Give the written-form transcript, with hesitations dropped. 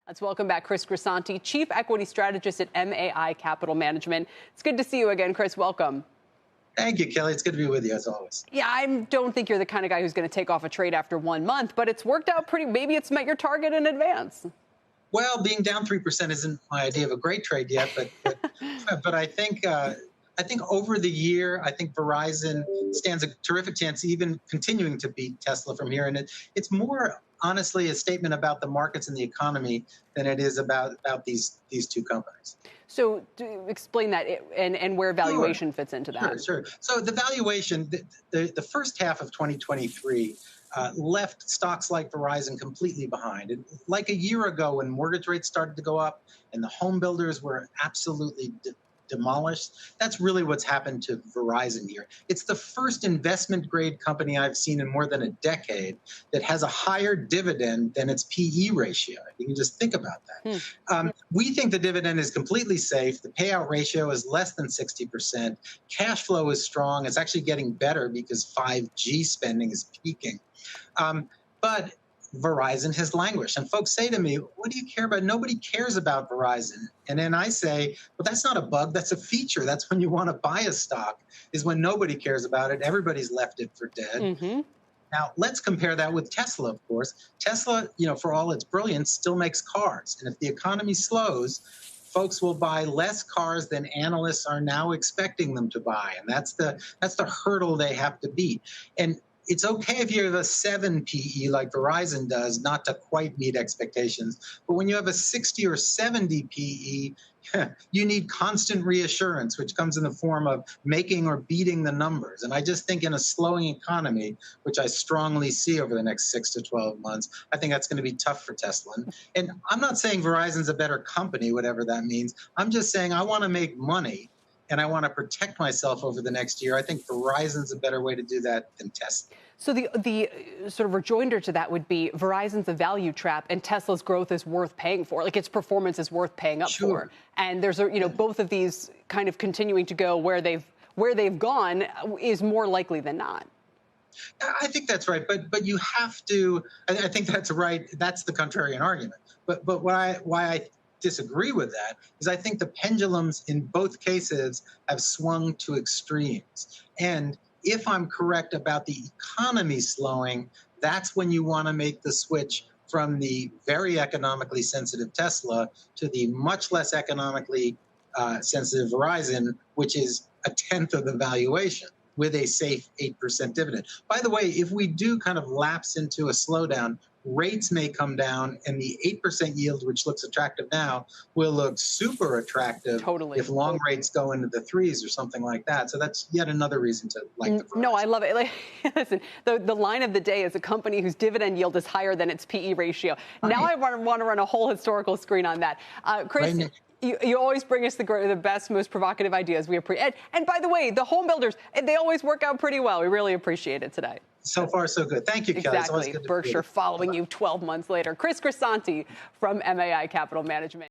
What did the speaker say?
Let's welcome back Chris Grisanti, Chief Equity Strategist at MAI Capital Management. It's good to see you again, Chris. Welcome. Thank you, Kelly. It's good to be with you, as always. Yeah, I don't think you're the kind of guy who's going to take off a trade after 1 month, but it's worked out maybe it's met your target in advance. Well, being down 3% isn't my idea of a great trade yet, but I think over the year, I think Verizon stands a terrific chance, even continuing to beat Tesla from here. And it's more, honestly, a statement about the markets and the economy than it is about these two companies. So explain that and where valuation fits into that. Sure. So the valuation, the first half of 2023 left stocks like Verizon completely behind. And like a year ago when mortgage rates started to go up and the home builders were absolutely demolished, that's really what's happened to Verizon here. It's the first investment grade company I've seen in more than a decade that has a higher dividend than its PE ratio. You can just think about that. We think the dividend is completely safe. The payout ratio is less than 60%. Cash flow is strong. It's actually getting better because 5G spending is peaking. But Verizon has languished. And folks say to me, what do you care about? Nobody cares about Verizon. And then I say, well, that's not a bug. That's a feature. That's when you want to buy a stock, is when nobody cares about it. Everybody's left it for dead. Now, let's compare that with Tesla, of course. Tesla, for all its brilliance, still makes cars. And if the economy slows, folks will buy less cars than analysts are now expecting them to buy. And that's the hurdle they have to beat. And it's okay if you have a 7 PE like Verizon does, not to quite meet expectations. But when you have a 60 or 70 PE, you need constant reassurance, which comes in the form of making or beating the numbers. And I just think in a slowing economy, which I strongly see over the next 6 to 12 months, I think that's going to be tough for Tesla. And I'm not saying Verizon's a better company, whatever that means. I'm just saying I want to make money. And I want to protect myself over the next year. I think Verizon's a better way to do that than Tesla. So the sort of rejoinder to that would be Verizon's a value trap, and Tesla's growth is worth paying for. Like its performance is worth paying up for. And there's both of these kind of continuing to go where they've gone is more likely than not. I think that's right, but you have to. I think that's right. That's the contrarian argument. But why I disagree with that is I think the pendulums in both cases have swung to extremes. And if I'm correct about the economy slowing, that's when you want to make the switch from the very economically sensitive Tesla to the much less economically sensitive Verizon, which is a tenth of the valuation with a safe 8% dividend. By the way, if we do kind of lapse into a slowdown, rates may come down, and the 8% yield, which looks attractive now, will look super attractive if long rates go into the threes or something like that. So that's yet another reason to like the Verizon. No, I love it. Like, listen, the line of the day is a company whose dividend yield is higher than its PE ratio. Now I want to run a whole historical screen on that. Chris, you always bring us the best, most provocative ideas. We appreciate. And by the way, the home builders, they always work out pretty well. We really appreciate it today. So far, so good. Thank you, Kelly. Exactly. Berkshire following you 12 months later. Chris Grisanti from MAI Capital Management.